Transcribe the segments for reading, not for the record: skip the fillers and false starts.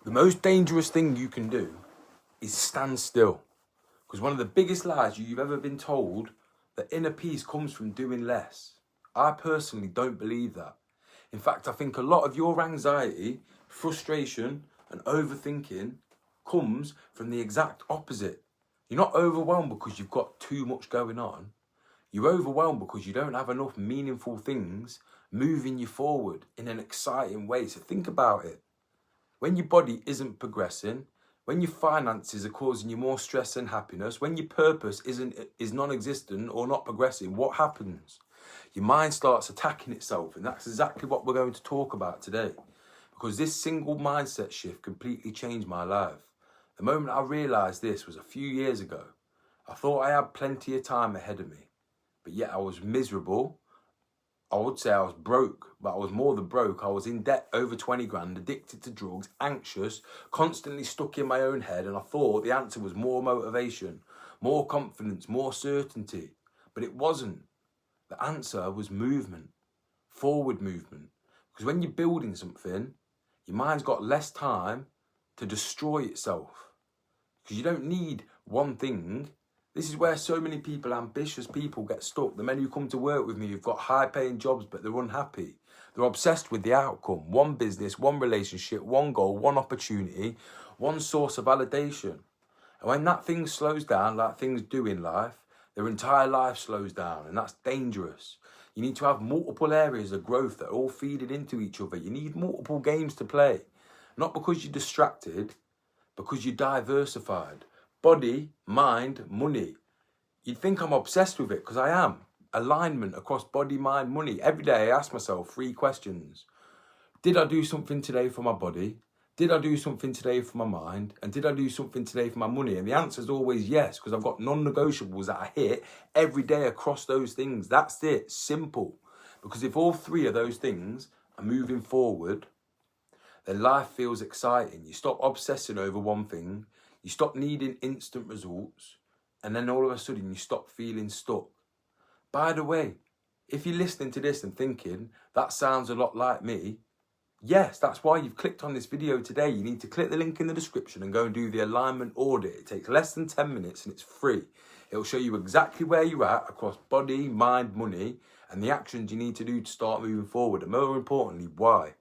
The most dangerous thing you can do is stand still. Because one of the biggest lies you've ever been told, that inner peace comes from doing less. I personally don't believe that. In fact, I think a lot of your anxiety, frustration, and overthinking comes from the exact opposite. You're not overwhelmed because you've got too much going on. You're overwhelmed because you don't have enough meaningful things moving you forward in an exciting way. So think about it. When your body isn't progressing, when your finances are causing you more stress than happiness, when your purpose is non-existent or not progressing, what happens? Your mind starts attacking itself, and that's exactly what we're going to talk about today. Because this single mindset shift completely changed my life. The moment I realised this was a few years ago. I thought I had plenty of time ahead of me, but yet I was miserable. I would say I was broke, but I was more than broke. I was in debt over 20 grand, addicted to drugs, anxious, constantly stuck in my own head. And I thought the answer was more motivation, more confidence, more certainty. But it wasn't. The answer was movement, forward movement. Because when you're building something, your mind's got less time to destroy itself. Because you don't need one thing. This is where so many people, ambitious people, get stuck. The men who come to work with me who've got high-paying jobs, but they're unhappy. They're obsessed with the outcome. One business, one relationship, one goal, one opportunity, one source of validation. And when that thing slows down, like things do in life, their entire life slows down, and that's dangerous. You need to have multiple areas of growth that are all feeding into each other. You need multiple games to play. Not because you're distracted, because you're diversified. Body, mind, money. You'd think I'm obsessed with it, because I am. Alignment across body, mind, money. Every day I ask myself 3 questions. Did I do something today for my body? Did I do something today for my mind? And did I do something today for my money? And the answer is always yes, because I've got non-negotiables that I hit every day across those things. That's it. Simple. Because if all 3 of those things are moving forward, then life feels exciting. You stop obsessing over one thing. You stop needing instant results, and then all of a sudden you stop feeling stuck. By the way, if you're listening to this and thinking, that sounds a lot like me, yes, that's why you've clicked on this video today. You need to click the link in the description and go and do the alignment audit. It takes less than 10 minutes and it's free. It'll show you exactly where you're at across body, mind, money, and the actions you need to do to start moving forward, and more importantly, why.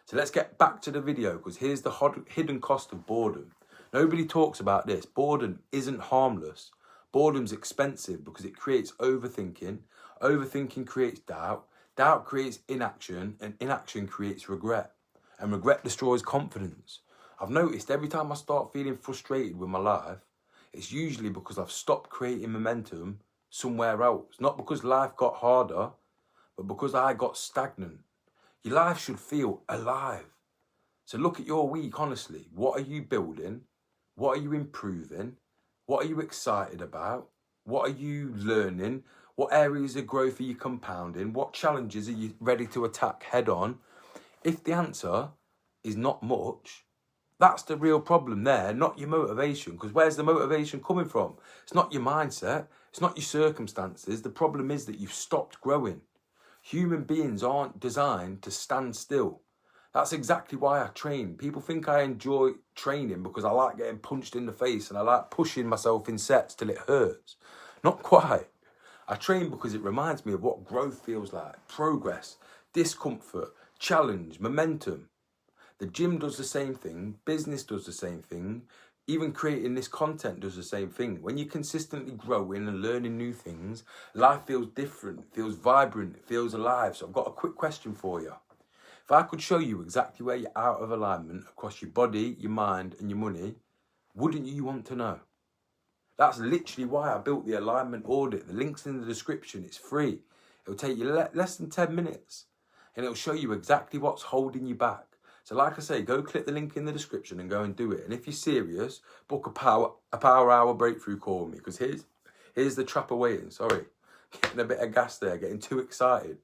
So let's get back to the video, because here's the hidden cost of boredom. Nobody talks about this. Boredom isn't harmless. Boredom's expensive because it creates overthinking. Overthinking creates doubt. Doubt creates inaction, and inaction creates regret. And regret destroys confidence. I've noticed every time I start feeling frustrated with my life, it's usually because I've stopped creating momentum somewhere else. Not because life got harder, but because I got stagnant. Your life should feel alive. So look at your week, honestly. What are you building? What are you improving? What are you excited about? What are you learning? What areas of growth are you compounding? What challenges are you ready to attack head on? If the answer is not much, that's the real problem there, not your motivation. Because where's the motivation coming from? It's not your mindset. It's not your circumstances. The problem is that you've stopped growing. Human beings aren't designed to stand still. That's exactly why I train. People think I enjoy training because I like getting punched in the face and I like pushing myself in sets till it hurts. Not quite. I train because it reminds me of what growth feels like. Progress, discomfort, challenge, momentum. The gym does the same thing. Business does the same thing. Even creating this content does the same thing. When you're consistently growing and learning new things, life feels different, it feels vibrant, it feels alive. So I've got a quick question for you. If I could show you exactly where you're out of alignment across your body, your mind, and your money, wouldn't you want to know? That's literally why I built the alignment audit. The link's in the description. It's free. It'll take you less than 10 minutes, and it'll show you exactly what's holding you back. So like I say, go click the link in the description and go and do it. And if you're serious, book a power hour breakthrough call with me, because here's the trap awaiting. Sorry, getting a bit of gas there, getting too excited.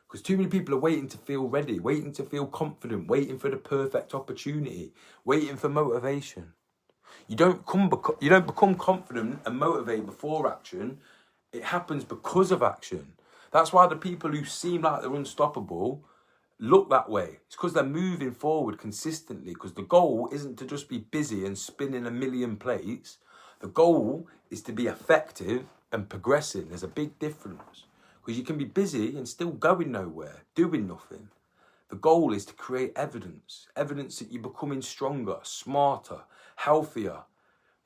Because too many people are waiting to feel ready, waiting to feel confident, waiting for the perfect opportunity, waiting for motivation. You don't become confident and motivated before action. It happens because of action. That's why the people who seem like they're unstoppable look that way. It's because they're moving forward consistently, because the goal isn't to just be busy and spinning a million plates. The goal is to be effective and progressing. There's a big difference, because you can be busy and still going nowhere, doing nothing. The goal is to create evidence that you're becoming stronger, smarter, healthier,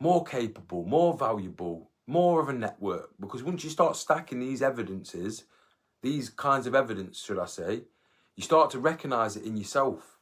more capable, more valuable, more of a network. Because once you start stacking these evidences, these kinds of evidence, should I say, you start to recognize it in yourself.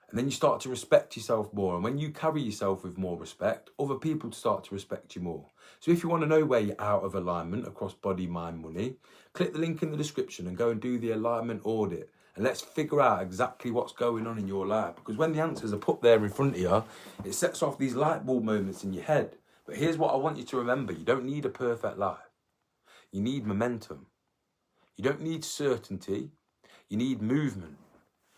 And then you start to respect yourself more. And when you carry yourself with more respect, other people start to respect you more. So if you want to know where you're out of alignment across body, mind, money, click the link in the description and go and do the alignment audit. And let's figure out exactly what's going on in your life. Because when the answers are put there in front of you, it sets off these light bulb moments in your head. But here's what I want you to remember. You don't need a perfect life. You need momentum. You don't need certainty. You need movement.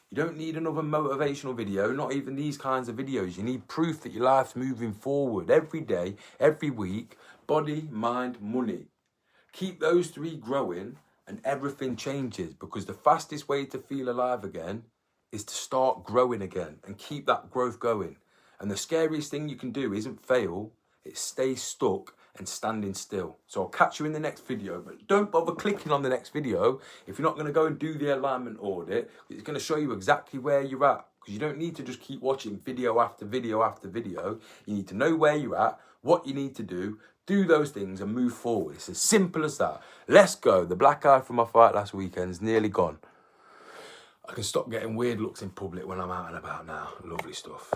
You don't need another motivational video, not even these kinds of videos. You need proof that your life's moving forward every day, every week. Body, mind, money. Keep those three growing and everything changes, because the fastest way to feel alive again is to start growing again and keep that growth going. And the scariest thing you can do isn't fail, it's stay stuck and standing still. So I'll catch you in the next video, but don't bother clicking on the next video if you're not going to go and do the alignment audit. It's going to show you exactly where you're at, because you don't need to just keep watching video after video after video. You need to know where you're at, what you need to do those things and move forward. It's as simple as that. Let's go. The black eye from my fight last weekend's nearly gone. I can stop getting weird looks in public when I'm out and about now. Lovely stuff.